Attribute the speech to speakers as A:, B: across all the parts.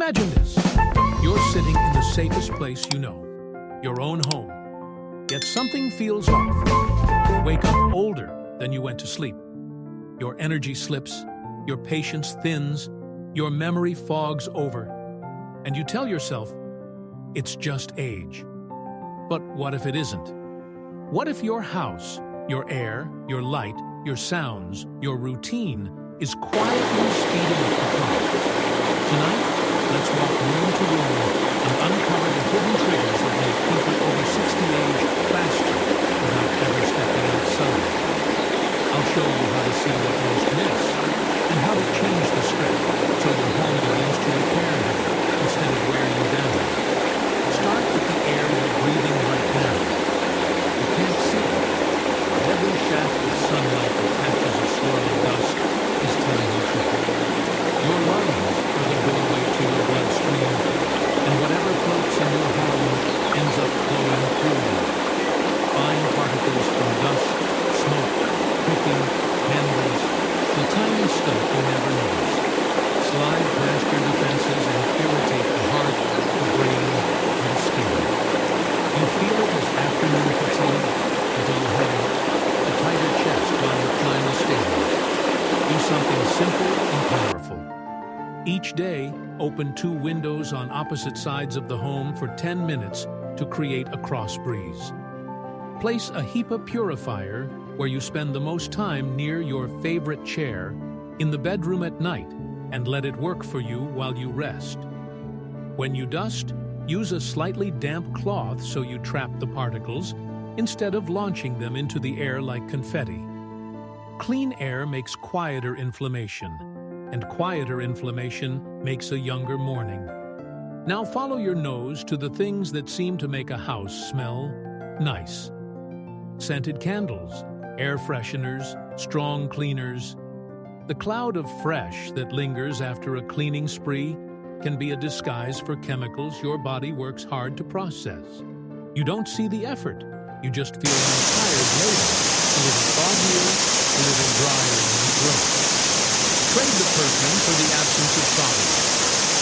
A: Imagine this. You're sitting in the safest place you know, your own home. Yet something feels off. You wake up older than you went to sleep. Your energy slips, your patience thins, your memory fogs over, and you tell yourself, it's just age. But what if it isn't? What if your house, your air, your light, your sounds, your routine is quietly speeding up the clock? Tonight, let's walk room to room and uncover the hidden triggers that make people over 60 age faster without ever stepping outside. I'll show you how to see what most miss and how to change the script so your home begins to repair you instead of wearing you down. Start with the air you're breathing right now. You can't see it, but every shaft of sunlight that catches a swirl of dust is telling you truth. Your lungs are the doorway to your bloodstream, and whatever floats in your home ends up flowing through you. Fine particles from dust, smoke, cooking, candles, the tiny stuff you never notice, slide past your defenses and irritate the heart, the brain, and the skin. You feel it as afternoon fatigue, a dull headache, a tighter chest while you climb the stairs. Do something simple and powerful. Each day, open 2 windows on opposite sides of the home for 10 minutes to create a cross breeze. Place a HEPA purifier where you spend the most time near your favorite chair in the bedroom at night and let it work for you while you rest. When you dust, use a slightly damp cloth so you trap the particles instead of launching them into the air like confetti. Clean air makes quieter inflammation, and quieter inflammation makes a younger morning. Now follow your nose to the things that seem to make a house smell nice. Scented candles, air fresheners, strong cleaners. The cloud of fresh that lingers after a cleaning spree can be a disguise for chemicals your body works hard to process. You don't see the effort, you just feel more tired later, a little foggier, a little drier in the throat. Trade the perfume for the absence of foggy.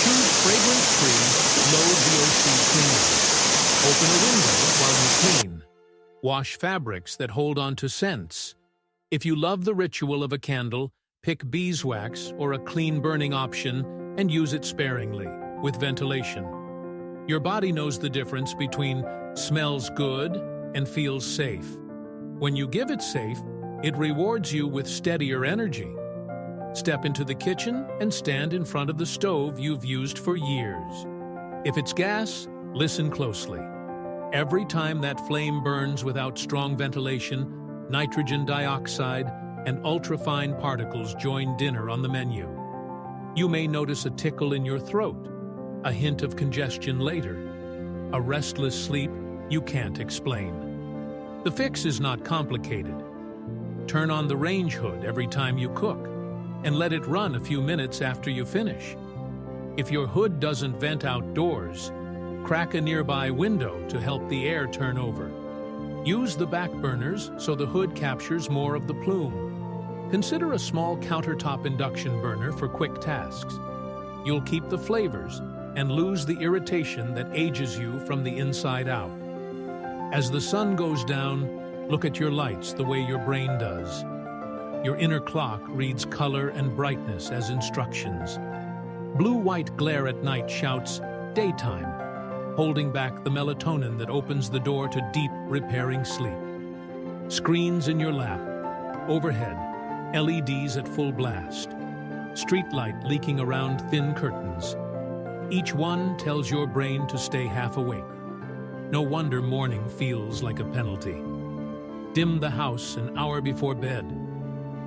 A: Choose fragrance-free, low VOC cleaner. Open a window while you clean. Wash fabrics that hold on to scents. If you love the ritual of a candle, pick beeswax or a clean-burning option and use it sparingly, with ventilation. Your body knows the difference between smells good and feels safe. When you give it safe, it rewards you with steadier energy. Step into the kitchen and stand in front of the stove you've used for years. If it's gas, listen closely. Every time that flame burns without strong ventilation, nitrogen dioxide and ultrafine particles join dinner on the menu. You may notice a tickle in your throat, a hint of congestion later, a restless sleep you can't explain. The fix is not complicated. Turn on the range hood every time you cook, and let it run a few minutes after you finish. If your hood doesn't vent outdoors, crack a nearby window to help the air turn over. Use the back burners so the hood captures more of the plume. Consider a small countertop induction burner for quick tasks. You'll keep the flavors and lose the irritation that ages you from the inside out. As the sun goes down, look at your lights the way your brain does. Your inner clock reads color and brightness as instructions. Blue-white glare at night shouts, daytime, holding back the melatonin that opens the door to deep, repairing sleep. Screens in your lap, overhead, LEDs at full blast, streetlight leaking around thin curtains. Each one tells your brain to stay half awake. No wonder morning feels like a penalty. Dim the house an hour before bed.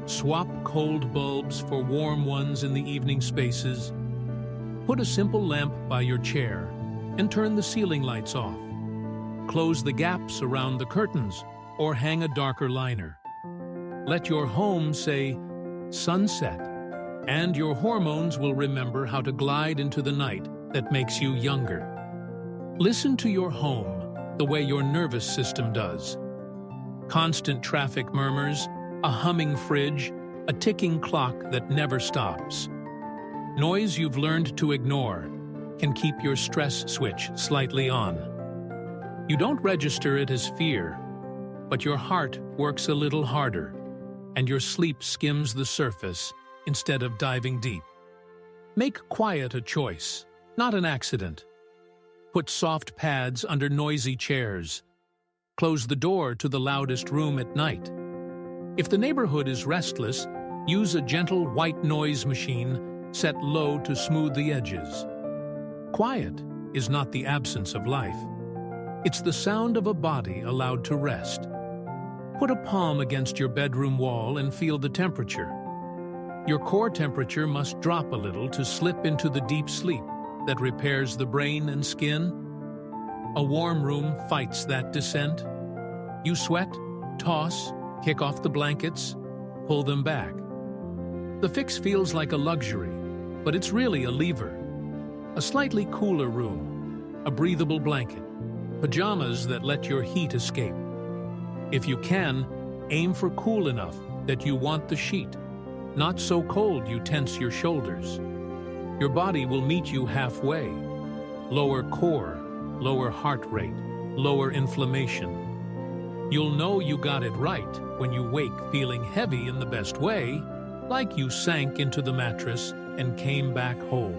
A: Swap cold bulbs for warm ones in the evening spaces. Put a simple lamp by your chair and turn the ceiling lights off. Close the gaps around the curtains or hang a darker liner. Let your home say, sunset, and your hormones will remember how to glide into the night that makes you younger. Listen to your home the way your nervous system does. Constant traffic murmurs, a humming fridge, a ticking clock that never stops. Noise you've learned to ignore, can keep your stress switch slightly on. You don't register it as fear, but your heart works a little harder, and your sleep skims the surface instead of diving deep. Make quiet a choice, not an accident. Put soft pads under noisy chairs. Close the door to the loudest room at night. If the neighborhood is restless, use a gentle white noise machine set low to smooth the edges. Quiet is not the absence of life. It's the sound of a body allowed to rest. Put a palm against your bedroom wall and feel the temperature. Your core temperature must drop a little to slip into the deep sleep that repairs the brain and skin. A warm room fights that descent. You sweat, toss, kick off the blankets, pull them back. The fix feels like a luxury, but it's really a lever. A slightly cooler room, a breathable blanket, pajamas that let your heat escape. If you can, aim for cool enough that you want the sheet, not so cold you tense your shoulders. Your body will meet you halfway. Lower core, lower heart rate, lower inflammation. You'll know you got it right when you wake feeling heavy in the best way, like you sank into the mattress and came back whole.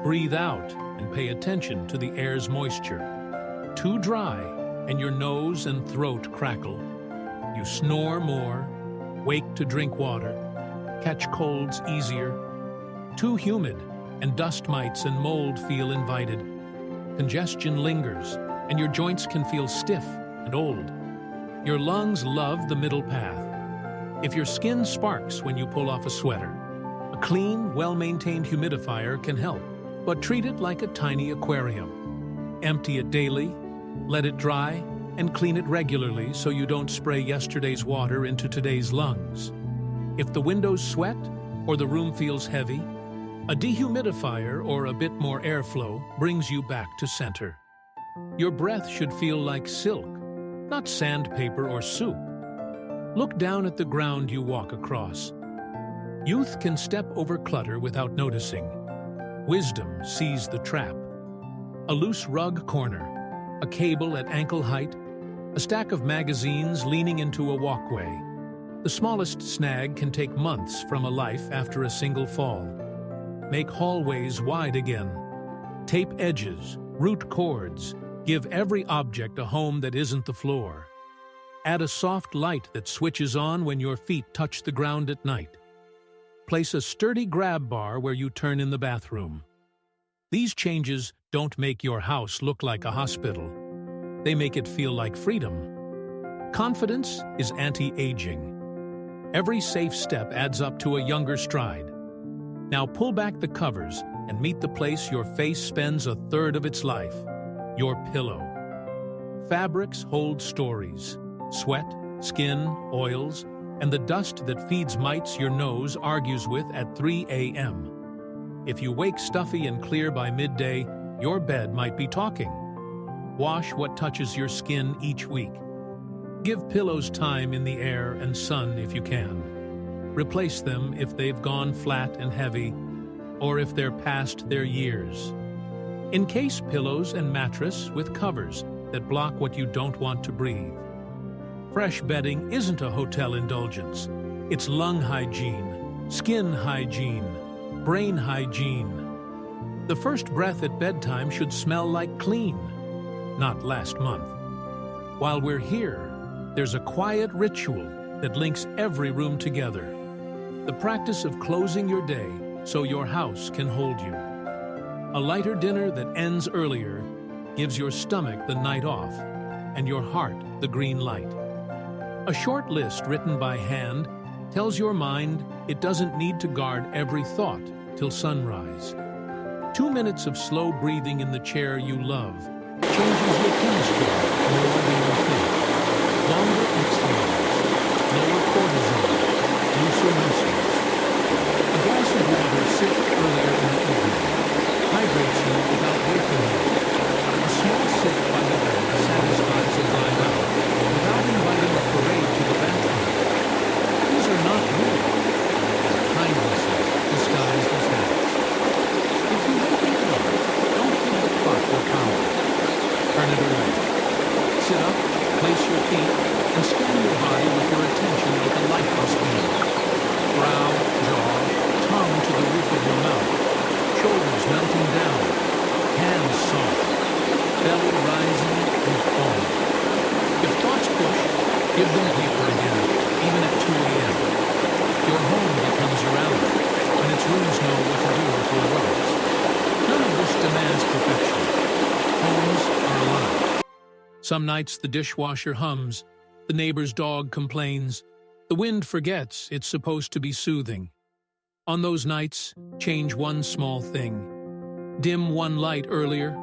A: Breathe out and pay attention to the air's moisture. Too dry, and your nose and throat crackle. You snore more, wake to drink water, catch colds easier. Too humid, and dust mites and mold feel invited. Congestion lingers, and your joints can feel stiff and old. Your lungs love the middle path. If your skin sparks when you pull off a sweater, a clean, well-maintained humidifier can help, but treat it like a tiny aquarium. Empty it daily, let it dry, and clean it regularly so you don't spray yesterday's water into today's lungs. If the windows sweat or the room feels heavy, a dehumidifier or a bit more airflow brings you back to center. Your breath should feel like silk, not sandpaper or soup. Look down at the ground you walk across. Youth can step over clutter without noticing. Wisdom sees the trap. A loose rug corner, a cable at ankle height, a stack of magazines leaning into a walkway. The smallest snag can take months from a life after a single fall. Make hallways wide again. Tape edges, root cords, give every object a home that isn't the floor. Add a soft light that switches on when your feet touch the ground at night. Place a sturdy grab bar where you turn in the bathroom. These changes don't make your house look like a hospital. They make it feel like freedom. Confidence is anti-aging. Every safe step adds up to a younger stride. Now pull back the covers and meet the place your face spends a third of its life, your pillow. Fabrics hold stories. Sweat, skin, oils, and the dust that feeds mites your nose argues with at 3 a.m. If you wake stuffy and clear by midday, your bed might be talking. Wash what touches your skin each week. Give pillows time in the air and sun if you can. Replace them if they've gone flat and heavy, or if they're past their years. Encase pillows and mattress with covers that block what you don't want to breathe. Fresh bedding isn't a hotel indulgence. It's lung hygiene, skin hygiene, brain hygiene. The first breath at bedtime should smell like clean, not last month. While we're here, there's a quiet ritual that links every room together. The practice of closing your day so your house can hold you. A lighter dinner that ends earlier gives your stomach the night off and your heart the green light. A short list written by hand tells your mind it doesn't need to guard every thought till sunrise. 2 minutes of slow breathing in the chair you love changes your chemistry more than you think. Longer exhales, lower cortisol, looser muscles. A glass of water sipped earlier in the evening hydrates you without waking you. A small sip by the bed satisfies a dry mouth without inviting a parade to the bathroom. These are not rules. They're kindnesses disguised as habits. If you wake up, Place your feet and scan your body with your attention like a lifeless being. Brow, jaw, tongue to the roof of your mouth, shoulders melting down, hands soft, belly rising and falling. If thoughts push, give them paper again, even at 2 a.m. Your home becomes your ally, and its rooms know what to do with your worries. None of this demands perfection. Homes are alive. Some nights the dishwasher hums, the neighbor's dog complains, the wind forgets it's supposed to be soothing. On those nights, change one small thing. Dim one light earlier,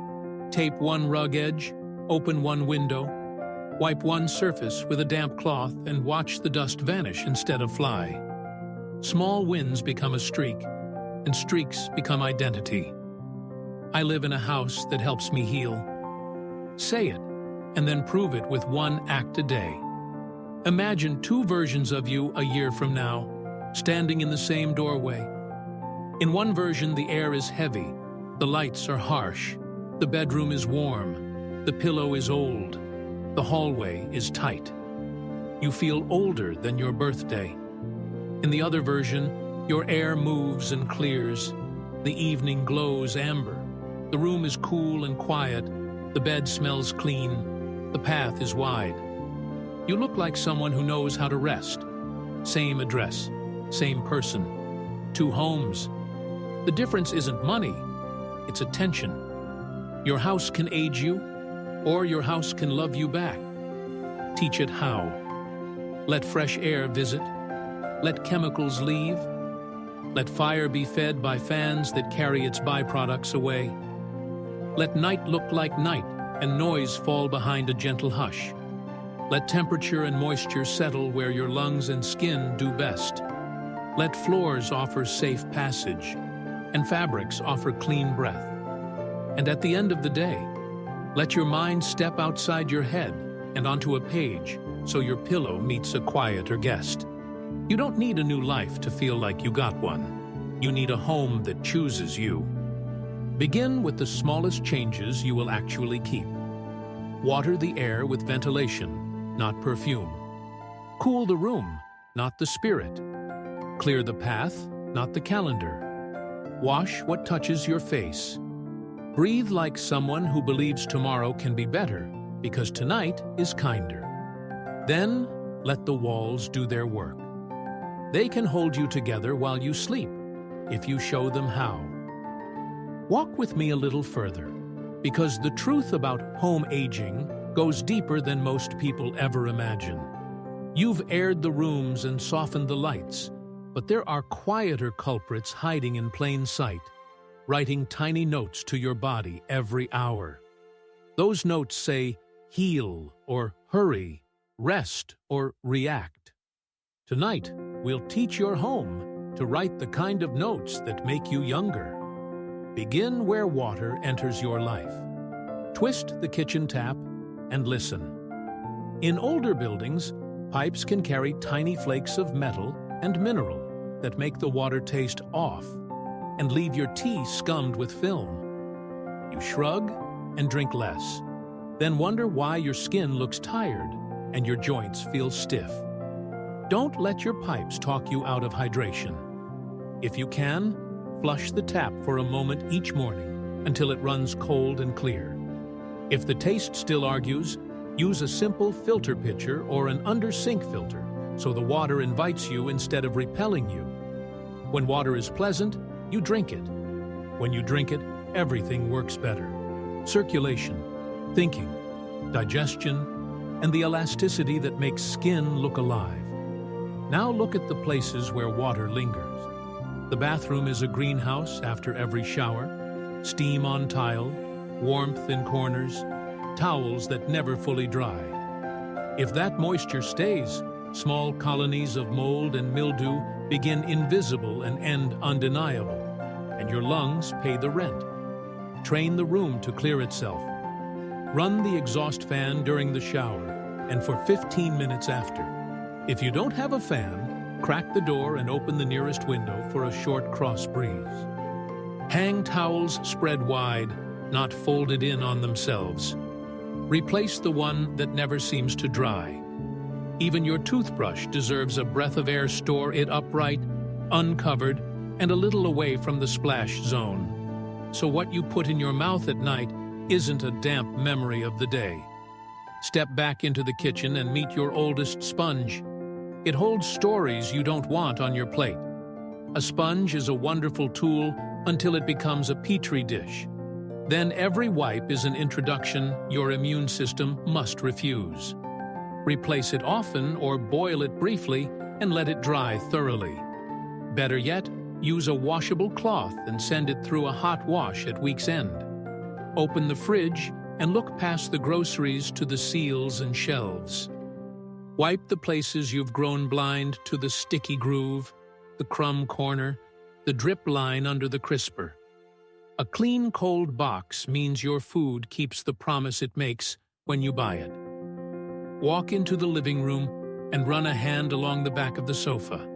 A: tape one rug edge, open one window, wipe one surface with a damp cloth and watch the dust vanish instead of fly. Small wins become a streak, and streaks become identity. I live in a house that helps me heal. Say it, and then prove it with one act a day. Imagine 2 versions of you a year from now, standing in the same doorway. In one version, the air is heavy, the lights are harsh, the bedroom is warm, the pillow is old, the hallway is tight. You feel older than your birthday. In the other version, your air moves and clears, the evening glows amber, the room is cool and quiet, the bed smells clean, the path is wide. You look like someone who knows how to rest. Same address, same person, 2 homes. The difference isn't money, it's attention. Your house can age you, or your house can love you back. Teach it how. Let fresh air visit. Let chemicals leave. Let fire be fed by fans that carry its byproducts away. Let night look like night and noise fall behind a gentle hush. Let temperature and moisture settle where your lungs and skin do best. Let floors offer safe passage, and fabrics offer clean breath. And at the end of the day, let your mind step outside your head and onto a page so your pillow meets a quieter guest. You don't need a new life to feel like you got one. You need a home that chooses you. Begin with the smallest changes you will actually keep. Water the air with ventilation, not perfume. Cool the room, not the spirit. Clear the path, not the calendar. Wash what touches your face. Breathe like someone who believes tomorrow can be better because tonight is kinder. Then let the walls do their work. They can hold you together while you sleep if you show them how. Walk with me a little further, because the truth about home aging goes deeper than most people ever imagine. You've aired the rooms and softened the lights, but there are quieter culprits hiding in plain sight, writing tiny notes to your body every hour. Those notes say, heal or hurry, rest or react. Tonight, we'll teach your home to write the kind of notes that make you younger. Begin where water enters your life. Twist the kitchen tap and listen. In older buildings, pipes can carry tiny flakes of metal and mineral that make the water taste off and leave your tea scummed with film. You shrug and drink less, then wonder why your skin looks tired and your joints feel stiff. Don't let your pipes talk you out of hydration. If you can, flush the tap for a moment each morning until it runs cold and clear. If the taste still argues, use a simple filter pitcher or an under-sink filter so the water invites you instead of repelling you. When water is pleasant, you drink it. When you drink it, everything works better. Circulation, thinking, digestion, and the elasticity that makes skin look alive. Now look at the places where water lingers. The bathroom is a greenhouse after every shower, steam on tile, warmth in corners, towels that never fully dry. If that moisture stays, small colonies of mold and mildew begin invisible and end undeniable, and your lungs pay the rent. Train the room to clear itself. Run the exhaust fan during the shower and for 15 minutes after. If you don't have a fan, crack the door and open the nearest window for a short cross breeze. Hang towels spread wide, not folded in on themselves. Replace the one that never seems to dry. Even your toothbrush deserves a breath of air. Store it upright, uncovered, and a little away from the splash zone. So what you put in your mouth at night isn't a damp memory of the day. Step back into the kitchen and meet your oldest sponge. It holds stories you don't want on your plate. A sponge is a wonderful tool until it becomes a petri dish. Then every wipe is an introduction your immune system must refuse. Replace it often or boil it briefly and let it dry thoroughly. Better yet, use a washable cloth and send it through a hot wash at week's end. Open the fridge and look past the groceries to the seals and shelves. Wipe the places you've grown blind to the sticky groove, the crumb corner, the drip line under the crisper. A clean, cold box means your food keeps the promise it makes when you buy it. Walk into the living room and run a hand along the back of the sofa.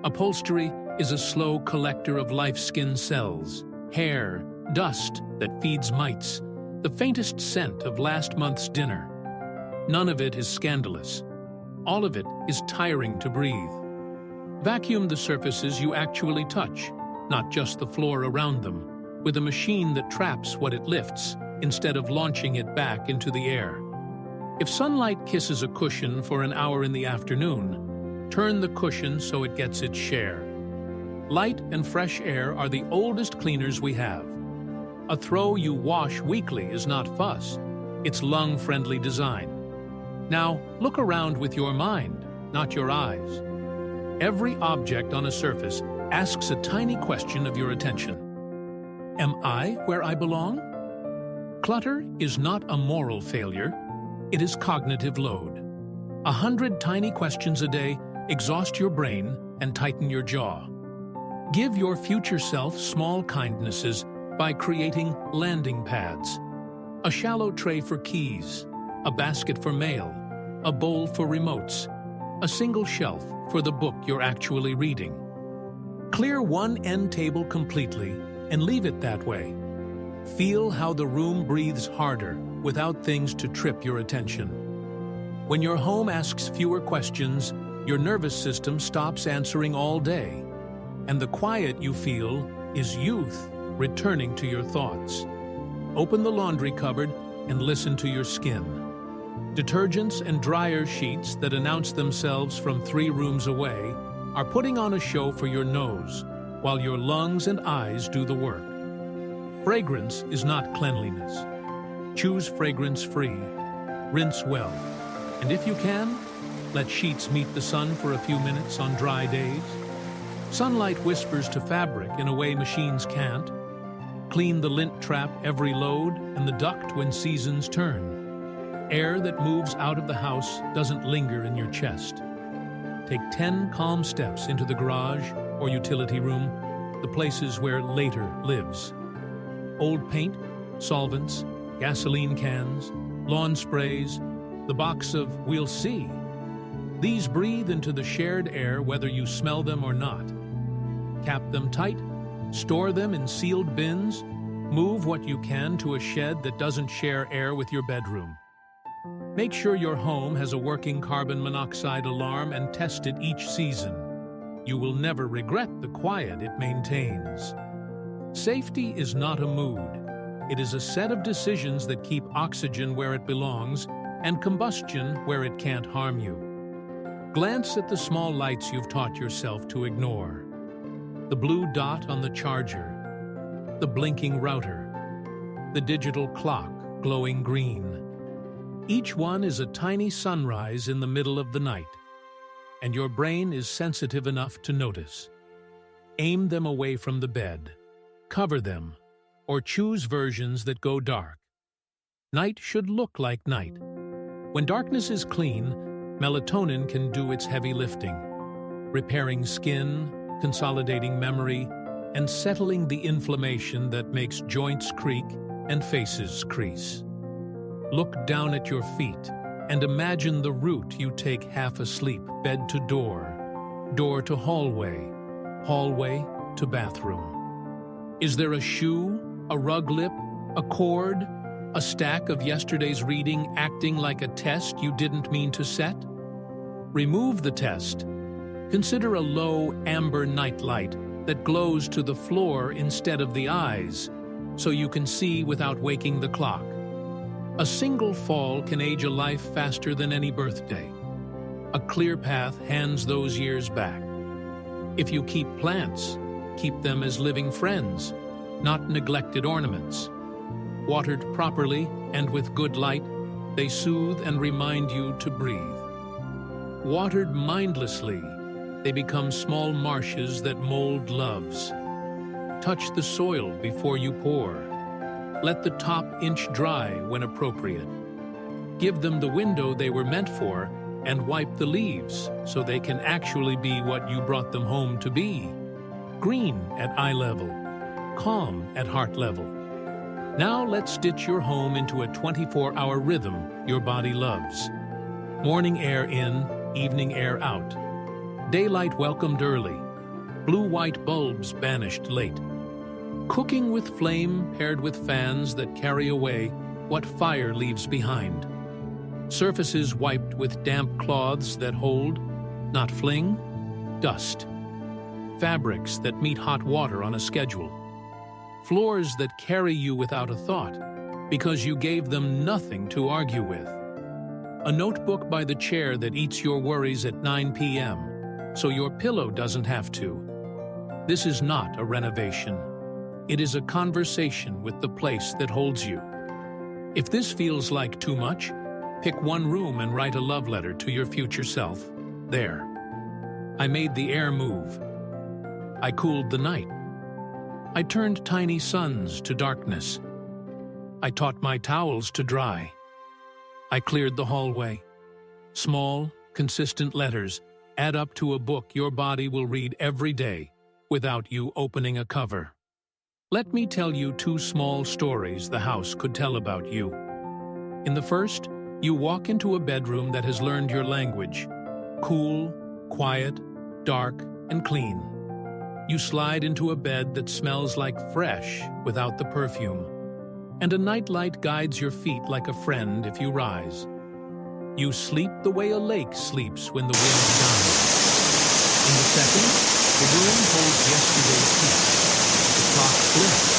A: Upholstery is a slow collector of life skin cells, hair, dust that feeds mites, the faintest scent of last month's dinner. None of it is scandalous. All of it is tiring to breathe. Vacuum the surfaces you actually touch, not just the floor around them, with a machine that traps what it lifts instead of launching it back into the air. If sunlight kisses a cushion for an hour in the afternoon, turn the cushion so it gets its share. Light and fresh air are the oldest cleaners we have. A throw you wash weekly is not fuss, it's lung-friendly design. Now, look around with your mind, not your eyes. Every object on a surface asks a tiny question of your attention. Am I where I belong? Clutter is not a moral failure, it is cognitive load. 100 tiny questions a day exhaust your brain and tighten your jaw. Give your future self small kindnesses by creating landing pads. A shallow tray for keys, a basket for mail, a bowl for remotes, a single shelf for the book you're actually reading. Clear one end table completely and leave it that way. Feel how the room breathes harder without things to trip your attention. When your home asks fewer questions, your nervous system stops answering all day, and the quiet you feel is youth returning to your thoughts. Open the laundry cupboard and listen to your skin. Detergents and dryer sheets that announce themselves from 3 rooms away are putting on a show for your nose, while your lungs and eyes do the work. Fragrance is not cleanliness. Choose fragrance-free. Rinse well. And if you can, let sheets meet the sun for a few minutes on dry days. Sunlight whispers to fabric in a way machines can't. Clean the lint trap every load and the duct when seasons turn. Air that moves out of the house doesn't linger in your chest. Take 10 calm steps into the garage or utility room, the places where later lives. Old paint, solvents, gasoline cans, lawn sprays, the box of "we'll see." These breathe into the shared air whether you smell them or not. Cap them tight, store them in sealed bins, move what you can to a shed that doesn't share air with your bedroom. Make sure your home has a working carbon monoxide alarm and test it each season. You will never regret the quiet it maintains. Safety is not a mood. It is a set of decisions that keep oxygen where it belongs and combustion where it can't harm you. Glance at the small lights you've taught yourself to ignore. The blue dot on the charger, the blinking router, the digital clock glowing green. Each one is a tiny sunrise in the middle of the night, and your brain is sensitive enough to notice. Aim them away from the bed, cover them, or choose versions that go dark. Night should look like night. When darkness is clean, melatonin can do its heavy lifting, repairing skin, consolidating memory, and settling the inflammation that makes joints creak and faces crease. Look down at your feet and imagine the route you take half asleep, bed to door, door to hallway, hallway to bathroom. Is there a shoe, a rug lip, a cord, A stack of yesterday's reading acting like a test you didn't mean to set? Remove the test. Consider a low amber nightlight that glows to the floor instead of the eyes, so you can see without waking the clock. A single fall can age a life faster than any birthday. A clear path hands those years back. If you keep plants, keep them as living friends, not neglected ornaments. Watered properly and with good light, they soothe and remind you to breathe. Watered mindlessly, they become small marshes that mold loves. Touch the soil before you pour. Let the top inch dry when appropriate. Give them the window they were meant for and wipe the leaves so they can actually be what you brought them home to be. Green at eye level, calm at heart level. Now let's stitch your home into a 24-hour rhythm your body loves. Morning air in, evening air out. Daylight welcomed early. Blue-white bulbs banished late. Cooking with flame paired with fans that carry away what fire leaves behind. Surfaces wiped with damp cloths that hold, not fling, dust. Fabrics that meet hot water on a schedule. Floors that carry you without a thought, because you gave them nothing to argue with. A notebook by the chair that eats your worries at 9 p.m., so your pillow doesn't have to. This is not a renovation. It is a conversation with the place that holds you. If this feels like too much, pick one room and write a love letter to your future self. There. I made the air move. I cooled the night. I turned tiny suns to darkness. I taught my towels to dry. I cleared the hallway. Small, consistent letters add up to a book your body will read every day without you opening a cover. Let me tell you two small stories the house could tell about you. In the first, you walk into a bedroom that has learned your language. Cool, quiet, dark, and clean. You slide into a bed that smells like fresh without the perfume. And a nightlight guides your feet like a friend if you rise. You sleep the way a lake sleeps when the wind dies. In the second, the room holds yesterday's peace. The clock blinks,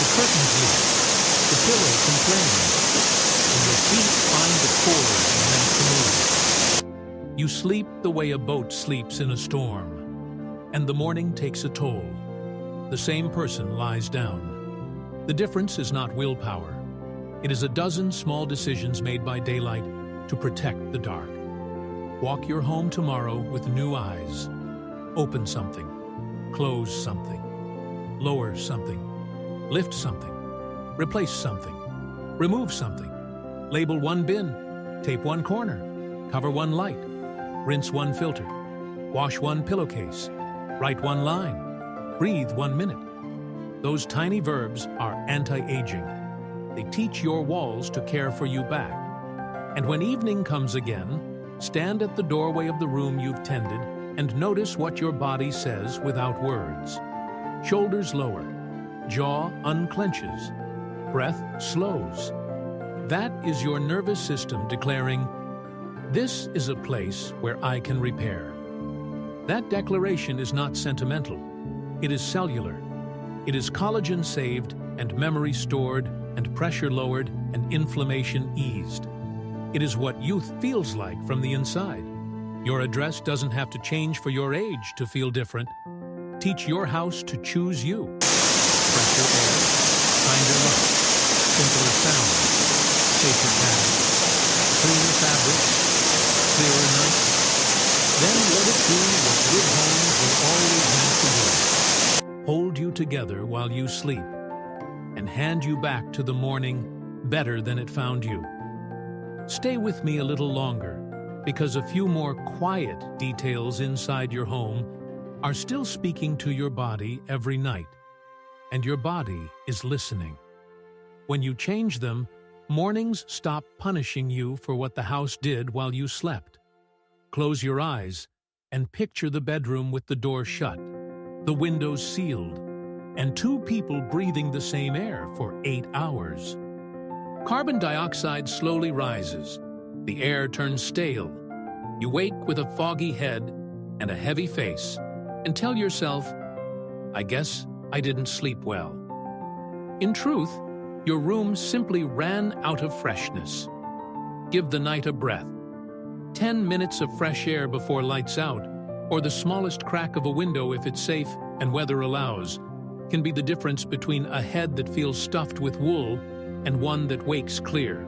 A: the curtains leak, the pillow complains, and your feet find the cord meant to move. You sleep the way a boat sleeps in a storm, and the morning takes a toll. The same person lies down. The difference is not willpower. It is a dozen small decisions made by daylight to protect the dark. Walk your home tomorrow with new eyes. Open something, close something, lower something, lift something, replace something, remove something, label one bin, tape one corner, cover one light, rinse one filter, wash one pillowcase, write one line, breathe 1 minute. Those tiny verbs are anti-aging. They teach your walls to care for you back. And when evening comes again, stand at the doorway of the room you've tended and notice what your body says without words. Shoulders lower, jaw unclenches, breath slows. That is your nervous system declaring, "This is a place where I can repair." That declaration is not sentimental. It is cellular. It is collagen saved and memory stored and pressure lowered and inflammation eased. It is what youth feels like from the inside. Your address doesn't have to change for your age to feel different. Teach your house to choose you. Fresher air, kinder light, simpler sound, safer path, cleaner fabric, clearer night. Then let it do what good homes will always have to do. Hold you together while you sleep, and hand you back to the morning better than it found you. Stay with me a little longer, because a few more quiet details inside your home are still speaking to your body every night, and your body is listening. When you change them, mornings stop punishing you for what the house did while you slept. Close your eyes and picture the bedroom with the door shut, the windows sealed, and two people breathing the same air for 8 hours. Carbon dioxide slowly rises. The air turns stale. You wake with a foggy head and a heavy face and tell yourself, I guess I didn't sleep well. In truth, your room simply ran out of freshness. Give the night a breath. 10 minutes of fresh air before lights out, or the smallest crack of a window if it's safe and weather allows, can be the difference between a head that feels stuffed with wool and one that wakes clear.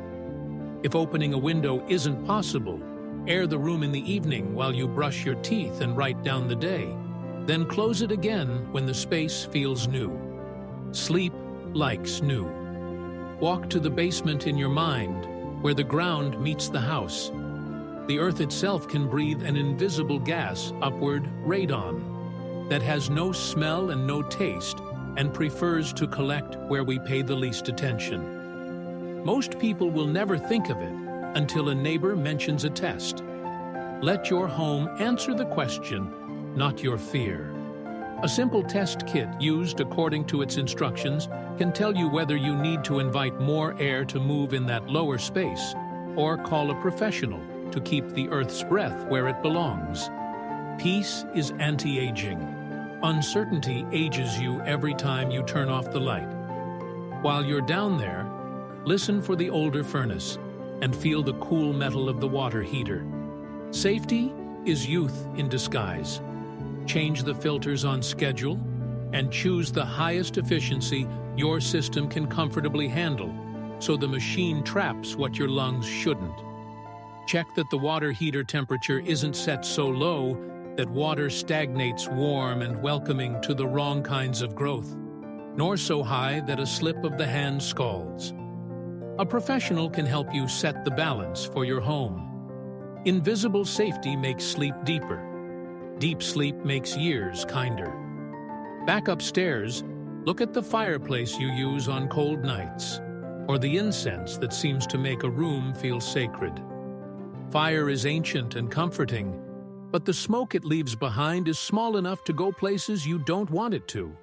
A: If opening a window isn't possible, air the room in the evening while you brush your teeth and write down the day. Then close it again when the space feels new. Sleep likes new. Walk to the basement in your mind, where the ground meets the house. The earth itself can breathe an invisible gas, upward radon, that has no smell and no taste and prefers to collect where we pay the least attention. Most people will never think of it until a neighbor mentions a test. Let your home answer the question, not your fear. A simple test kit used according to its instructions can tell you whether you need to invite more air to move in that lower space or call a professional to keep the Earth's breath where it belongs. Peace is anti-aging. Uncertainty ages you every time you turn off the light. While you're down there, listen for the older furnace and feel the cool metal of the water heater. Safety is youth in disguise. Change the filters on schedule and choose the highest efficiency your system can comfortably handle, so the machine traps what your lungs shouldn't. Check that the water heater temperature isn't set so low that water stagnates warm and welcoming to the wrong kinds of growth, nor so high that a slip of the hand scalds. A professional can help you set the balance for your home. Invisible safety makes sleep deeper. Deep sleep makes years kinder. Back upstairs, look at the fireplace you use on cold nights, or the incense that seems to make a room feel sacred. Fire is ancient and comforting, but the smoke it leaves behind is small enough to go places you don't want it to.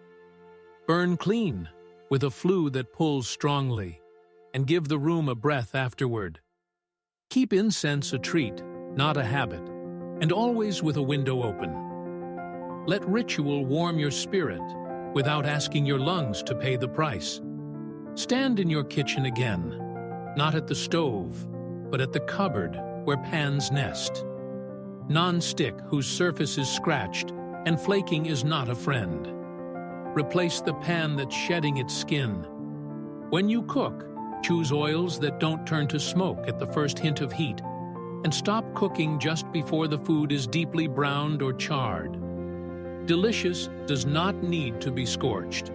A: Burn clean, with a flue that pulls strongly, and give the room a breath afterward. Keep incense a treat, not a habit, and always with a window open. Let ritual warm your spirit without asking your lungs to pay the price. Stand in your kitchen again, not at the stove, but at the cupboard where pans nest. Non-stick whose surface is scratched and flaking is not a friend. Replace the pan that's shedding its skin. When you cook, choose oils that don't turn to smoke at the first hint of heat, and stop cooking just before the food is deeply browned or charred. Delicious does not need to be scorched.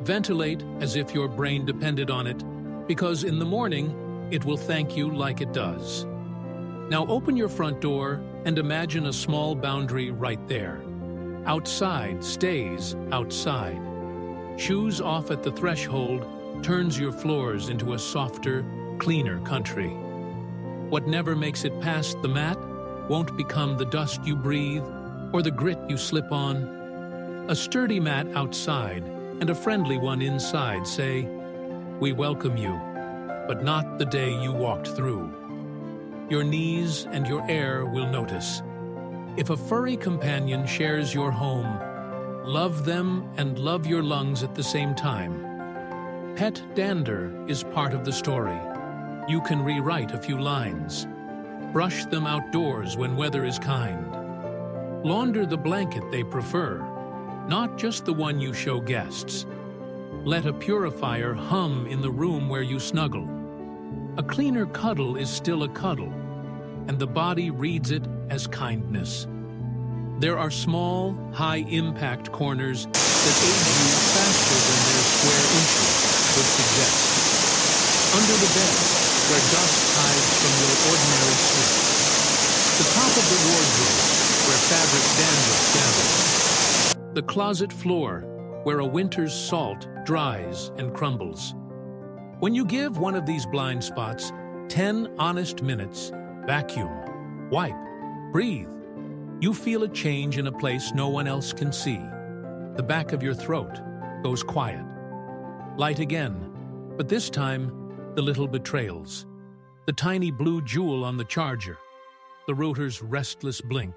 A: Ventilate as if your brain depended on it, because in the morning, it will thank you like it does. Now open your front door and imagine a small boundary right there. Outside stays outside. Shoes off at the threshold turns your floors into a softer, cleaner country. What never makes it past the mat won't become the dust you breathe or the grit you slip on. A sturdy mat outside and a friendly one inside say, "We welcome you, but not the day you walked through." Your knees and your air will notice. If a furry companion shares your home, love them and love your lungs at the same time. Pet dander is part of the story. You can rewrite a few lines. Brush them outdoors when weather is kind. Launder the blanket they prefer, not just the one you show guests. Let a purifier hum in the room where you snuggle. A cleaner cuddle is still a cuddle, and the body reads it as kindness. There are small, high-impact corners that age you faster than their square inches would suggest. Under the bed, where dust hides from your ordinary sleep. The top of the wardrobe, where fabric dandruff gathers. The closet floor, where a winter's salt dries and crumbles. When you give one of these blind spots 10 honest minutes, vacuum, wipe, breathe, you feel a change in a place no one else can see. The back of your throat goes quiet. Light again, but this time, the little betrayals, the tiny blue jewel on the charger, the router's restless blink,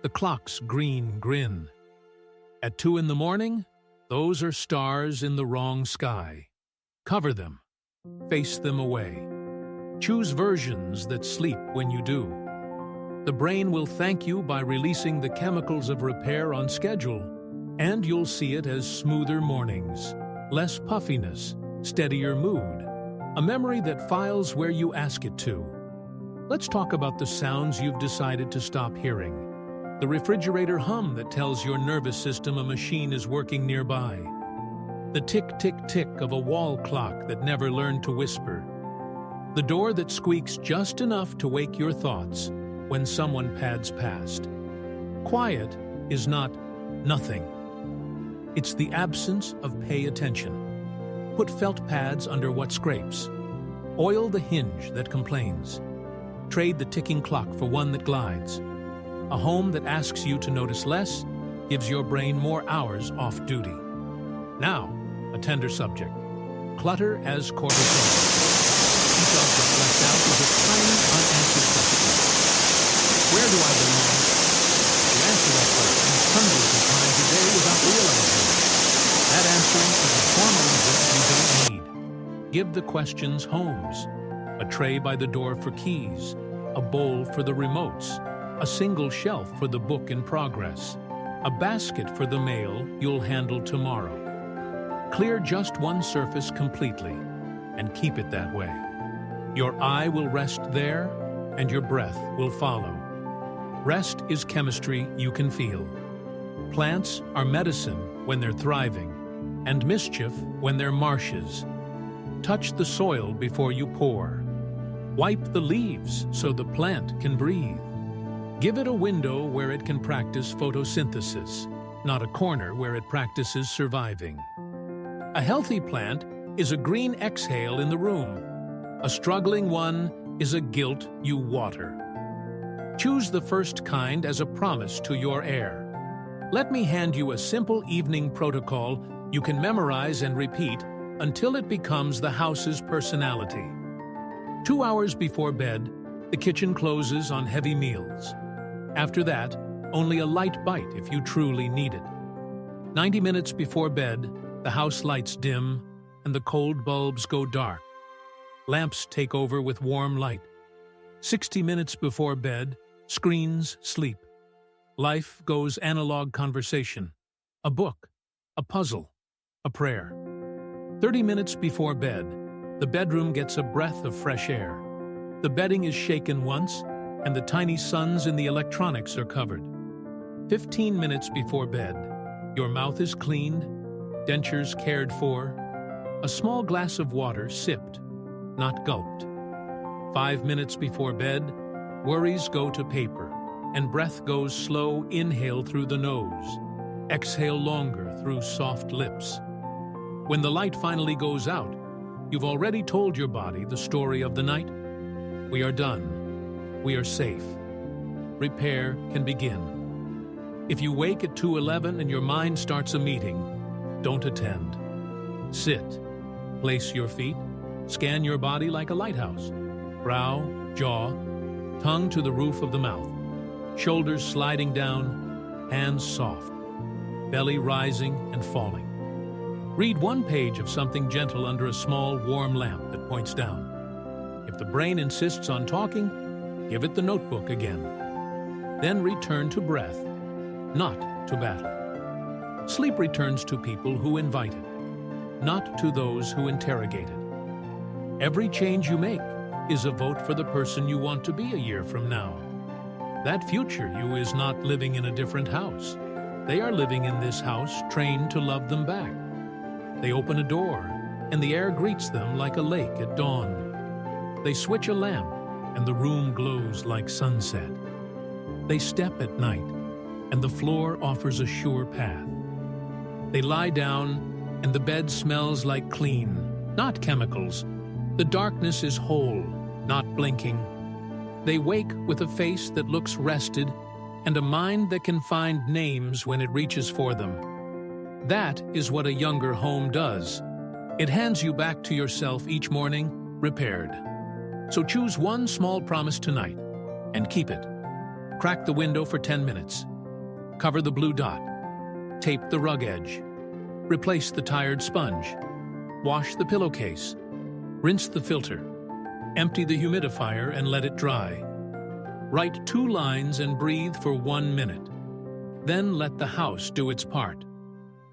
A: the clock's green grin. At 2 in the morning, those are stars in the wrong sky. Cover them. Face them away. Choose versions that sleep when you do. The brain will thank you by releasing the chemicals of repair on schedule, and you'll see it as smoother mornings, less puffiness, steadier mood, a memory that files where you ask it to. Let's talk about the sounds you've decided to stop hearing. The refrigerator hum that tells your nervous system a machine is working nearby. The tick-tick-tick of a wall clock that never learned to whisper. The door that squeaks just enough to wake your thoughts when someone pads past. Quiet is not nothing. It's the absence of pay attention. Put felt pads under what scrapes. Oil the hinge that complains. Trade the ticking clock for one that glides. A home that asks you to notice less gives your brain more hours off duty. Now, a tender subject. Clutter as cortisol. Each object left out is a tiny, unanswered question. Where do I belong? You answer that question hundreds of times a day without realizing it. That answering is a hormone that you don't need. Give the questions homes. A tray by the door for keys. A bowl for the remotes. A single shelf for the book in progress. A basket for the mail you'll handle tomorrow. Clear just one surface completely, and keep it that way. Your eye will rest there, and your breath will follow. Rest is chemistry you can feel. Plants are medicine when they're thriving, and mischief when they're marshes. Touch the soil before you pour. Wipe the leaves so the plant can breathe. Give it a window where it can practice photosynthesis, not a corner where it practices surviving. A healthy plant is a green exhale in the room. A struggling one is a guilt you water. Choose the first kind as a promise to your heir. Let me hand you a simple evening protocol you can memorize and repeat until it becomes the house's personality. 2 hours before bed, the kitchen closes on heavy meals. After that, only a light bite if you truly need it. 90 minutes before bed, the house lights dim and the cold bulbs go dark. Lamps take over with warm light. 60 minutes before bed, screens sleep. Life goes analog conversation. A book, a puzzle, a prayer. 30 minutes before bed, the bedroom gets a breath of fresh air. The bedding is shaken once, and the tiny suns in the electronics are covered. 15 minutes before bed, your mouth is cleaned, dentures cared for, a small glass of water sipped, not gulped. 5 minutes before bed, worries go to paper, and breath goes slow inhale through the nose, exhale longer through soft lips. When the light finally goes out, you've already told your body the story of the night. We are done. We are safe. Repair can begin. If you wake at 2:11 and your mind starts a meeting, don't attend. Sit. Place your feet. Scan your body like a lighthouse. Brow, jaw, tongue to the roof of the mouth. Shoulders sliding down, hands soft. Belly rising and falling. Read one page of something gentle under a small, warm lamp that points down. If the brain insists on talking, give it the notebook again. Then return to breath, not to battle. Sleep returns to people who invite it, not to those who interrogate it. Every change you make is a vote for the person you want to be a year from now. That future you is not living in a different house. They are living in this house, trained to love them back. They open a door, and the air greets them like a lake at dawn. They switch a lamp, and the room glows like sunset. They step at night, and the floor offers a sure path. They lie down, and the bed smells like clean, not chemicals. The darkness is whole, not blinking. They wake with a face that looks rested, and a mind that can find names when it reaches for them. That is what a younger home does. It hands you back to yourself each morning repaired. So choose one small promise tonight and keep it. Crack the window for 10 minutes. Cover the blue dot. Tape the rug edge. Replace the tired sponge. Wash the pillowcase. Rinse the filter. Empty the humidifier and let it dry. Write 2 lines and breathe for 1 minute. Then let the house do its part.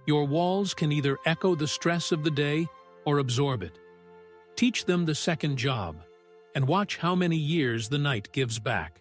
A: Your walls can either echo the stress of the day or absorb it. Teach them the second job, and watch how many years the night gives back.